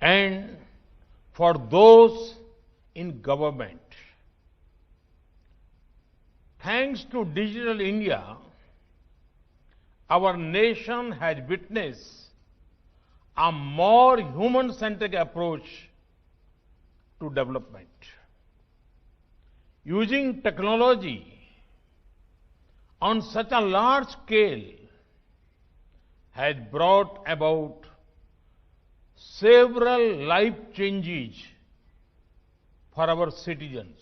and for those in government. Thanks to Digital India, our nation has witnessed a more human-centric approach to development. Using technology on such a large scale has brought about several life changes for our citizens.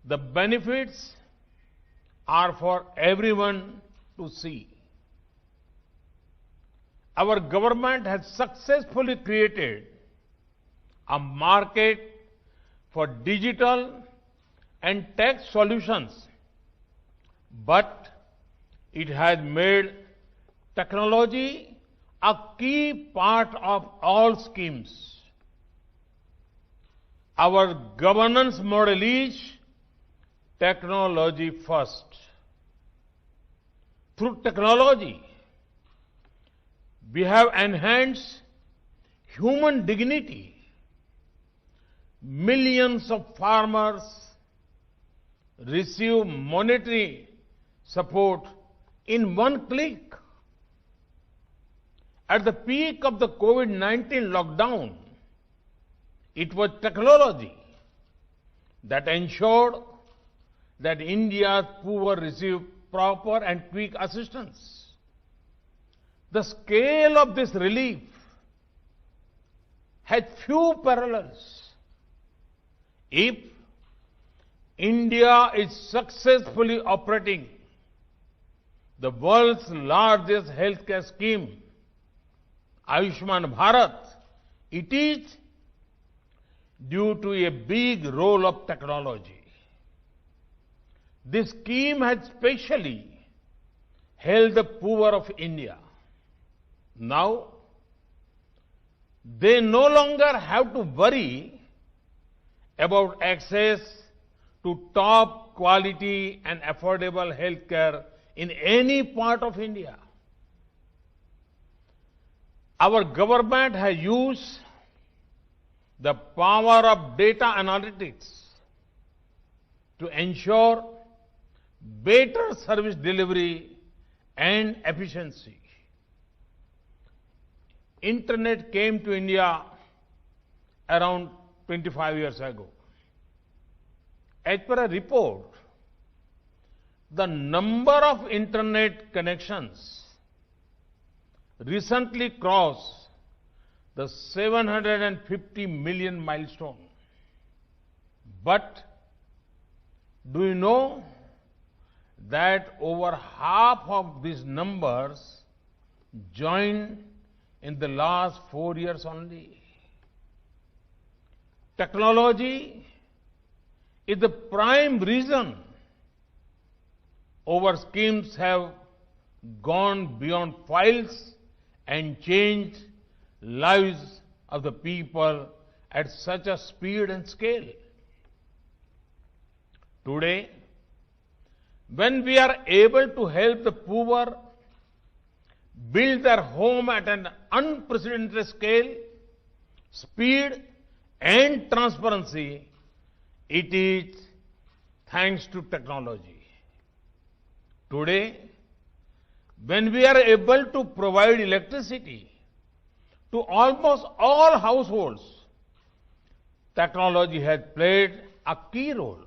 The benefits are for everyone to see. Our government has successfully created a market for digital and tech solutions, but it has made technology a key part of all schemes. Our governance model is technology first. Through technology, we have enhanced human dignity. Millions of farmers receive monetary support in one click. At the peak of the COVID-19 lockdown, it was technology that ensured that India's poor received proper and quick assistance. The scale of this relief has few parallels. If India is successfully operating the world's largest healthcare scheme, Ayushman Bharat, it is due to a big role of technology. This scheme has specially helped the poor of India. Now, they no longer have to worry about access to top quality and affordable health care in any part of India. Our government has used the power of data analytics to ensure better service delivery and efficiency. Internet came to India around 25 years ago. As per a report, the number of internet connections recently crossed the 750 million milestone. But do you know that over half of these numbers joined in the last 4 years only? Technology is the prime reason our schemes have gone beyond files and changed lives of the people at such a speed and scale. Today, when we are able to help the poor build their home at an unprecedented scale, speed and transparency, it is thanks to technology. Today, when we are able to provide electricity to almost all households, technology has played a key role.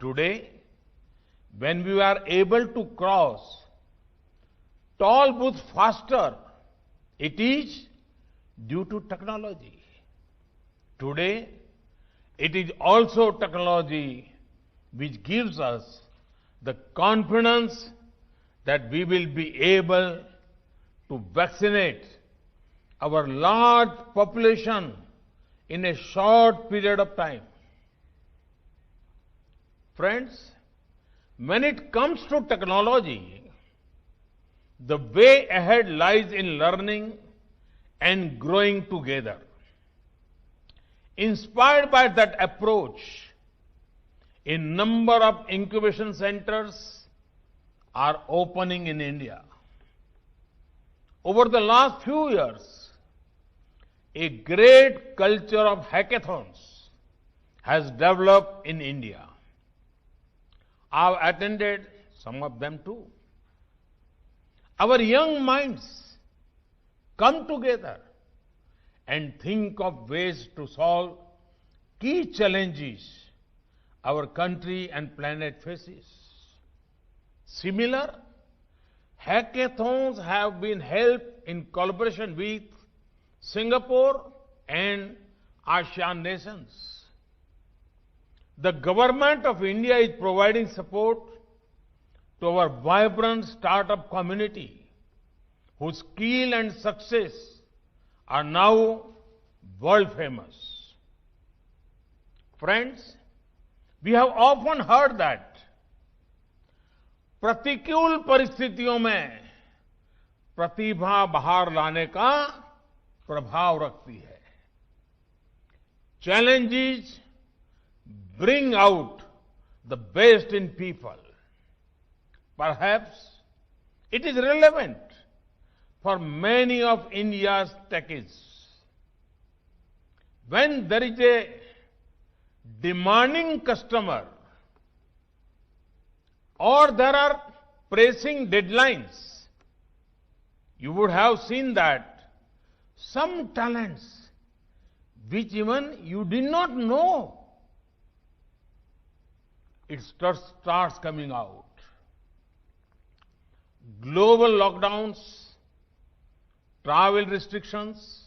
Today, when we are able to cross toll booths faster, it is due to technology. Today, it is also technology which gives us the confidence that we will be able to vaccinate our large population in a short period of time. Friends, when it comes to technology, the way ahead lies in learning and growing together. Inspired by that approach, a number of incubation centers are opening in India. Over the last few years, a great culture of hackathons has developed in India. I've attended some of them too. Our young minds come together and think of ways to solve key challenges our country and planet faces. Similar hackathons have been held in collaboration with Singapore and ASEAN nations. The government of India is providing support to our vibrant startup community, whose skill and success are now world famous. Friends, we have often heard that प्रतिकूल परिस्थितियों में प्रतिभा बाहर लाने का प्रभाव रखती है. Challenges bring out the best in people. Perhaps it is relevant for many of India's techies. When there is a demanding customer or there are pressing deadlines, you would have seen that some talents which even you did not know, it starts coming out. Global lockdowns, travel restrictions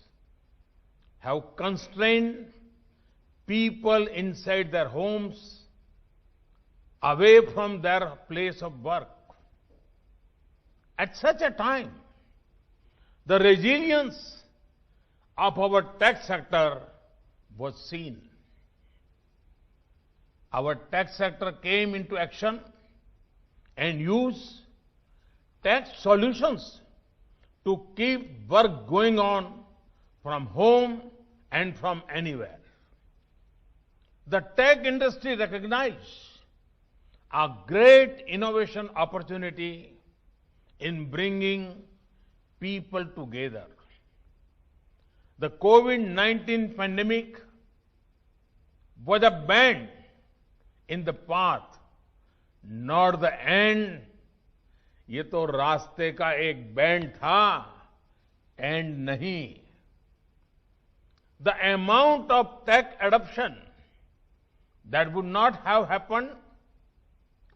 have constrained people inside their homes, away from their place of work. At such a time, the resilience of our tech sector was seen. Our tech sector came into action and used tech solutions to keep work going on from home and from anywhere. The tech industry recognized a great innovation opportunity in bringing people together. The COVID-19 pandemic was a bend in the path, not the end. ये तो रास्ते का एक band था, and नहीं. The amount of tech adoption that would not have happened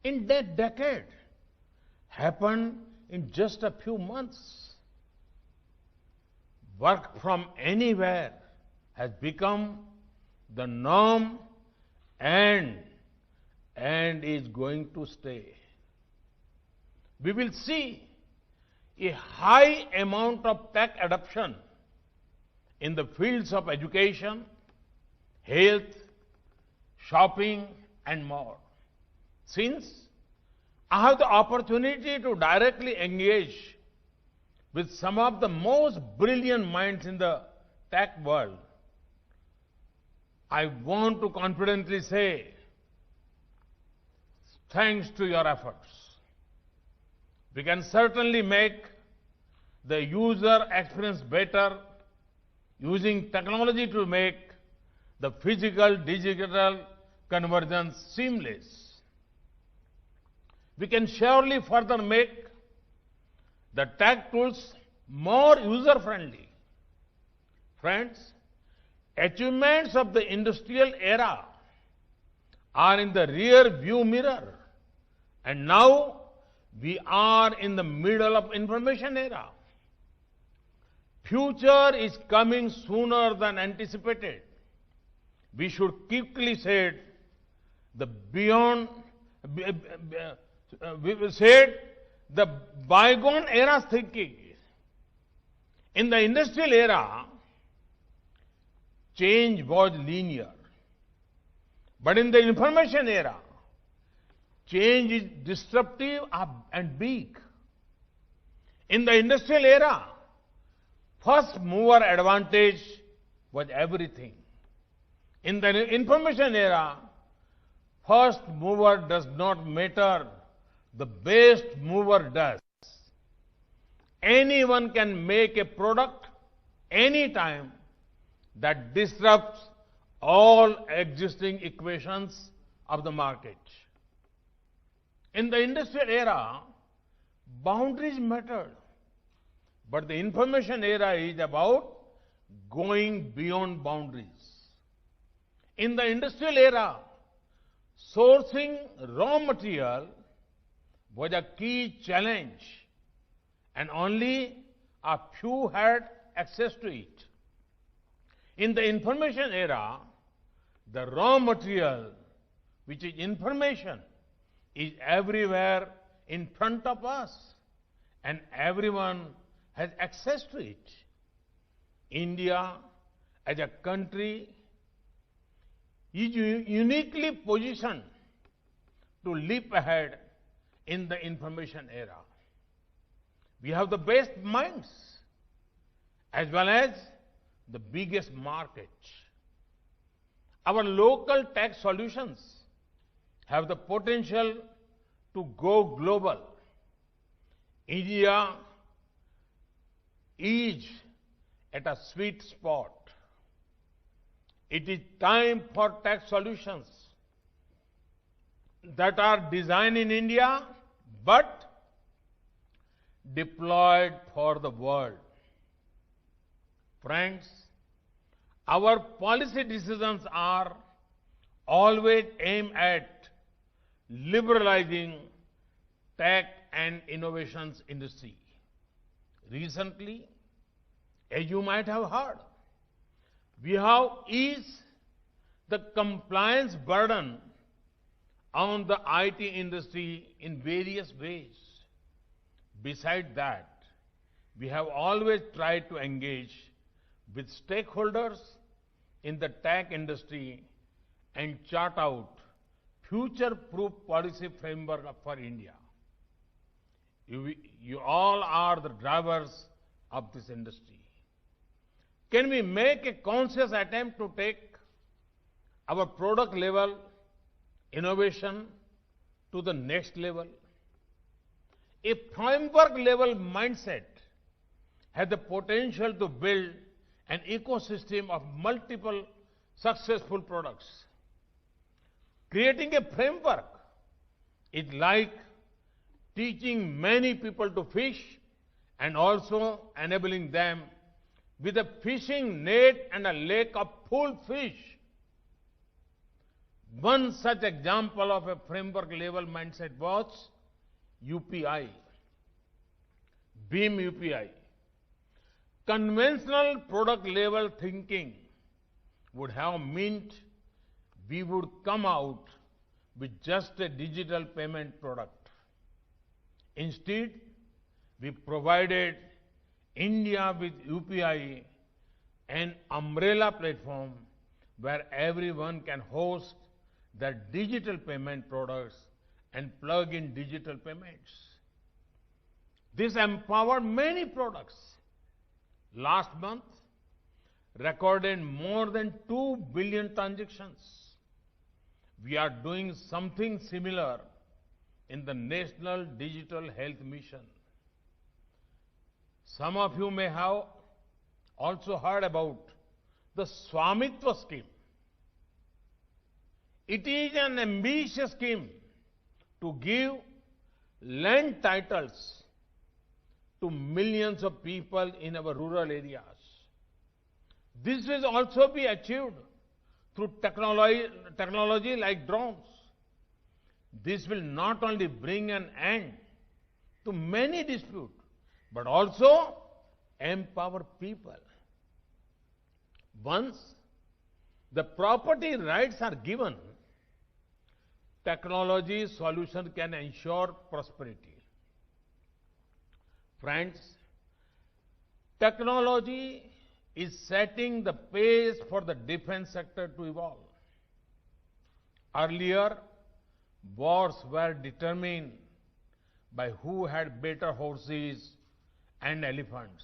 in that decade happened in just a few months. Work from anywhere has become the norm and is going to stay. We will see a high amount of tech adoption in the fields of education, health, shopping, and more. Since I have the opportunity to directly engage with some of the most brilliant minds in the tech world, I want to confidently say, thanks to your efforts, we can certainly make the user experience better using technology to make the physical-digital convergence seamless. We can surely further make the tech tools more user-friendly. Friends, achievements of the industrial era are in the rear view mirror, and now we are in the middle of information era. Future is coming sooner than anticipated. We should quickly say the bygone era's thinking. In the industrial era, change was linear. But in the information era, change is disruptive and big. In the industrial era, first mover advantage was everything. In the information era, first mover does not matter, the best mover does. Anyone can make a product anytime that disrupts all existing equations of the market. In the industrial era, boundaries mattered, but the information era is about going beyond boundaries. In the industrial era, sourcing raw material was a key challenge, and only a few had access to it. In the information era, the raw material, which is information, is everywhere in front of us, and everyone has access to it. India, as a country, is uniquely positioned to leap ahead in the information era. We have the best minds as well as the biggest market. Our local tech solutions have the potential to go global. India is at a sweet spot. It is time for tech solutions that are designed in India but deployed for the world. Friends, our policy decisions are always aimed at liberalizing tech and innovations industry. Recently, as you might have heard, we have eased the compliance burden on the IT industry in various ways. Besides that, we have always tried to engage with stakeholders in the tech industry and chart out future-proof policy framework for India. You all are the drivers of this industry. Can we make a conscious attempt to take our product level innovation to the next level? A framework level mindset has the potential to build an ecosystem of multiple successful products. Creating a framework is like teaching many people to fish and also enabling them with a fishing net and a lake of full fish. One such example of a framework level mindset was UPI, BHIM UPI. Conventional product level thinking would have meant we would come out with just a digital payment product. Instead, we provided India with UPI, an umbrella platform where everyone can host their digital payment products and plug in digital payments. This empowered many products. Last month, recorded more than 2 billion transactions. We are doing something similar in the National Digital Health Mission. Some of you may have also heard about the Swamitva scheme. It is an ambitious scheme to give land titles to millions of people in our rural areas. This will also be achieved through technology like drones. This will not only bring an end to many disputes, but also empower people. Once the property rights are given, technology solution can ensure prosperity. Friends, technology is setting the pace for the defense sector to evolve. Earlier, wars were determined by who had better horses and elephants.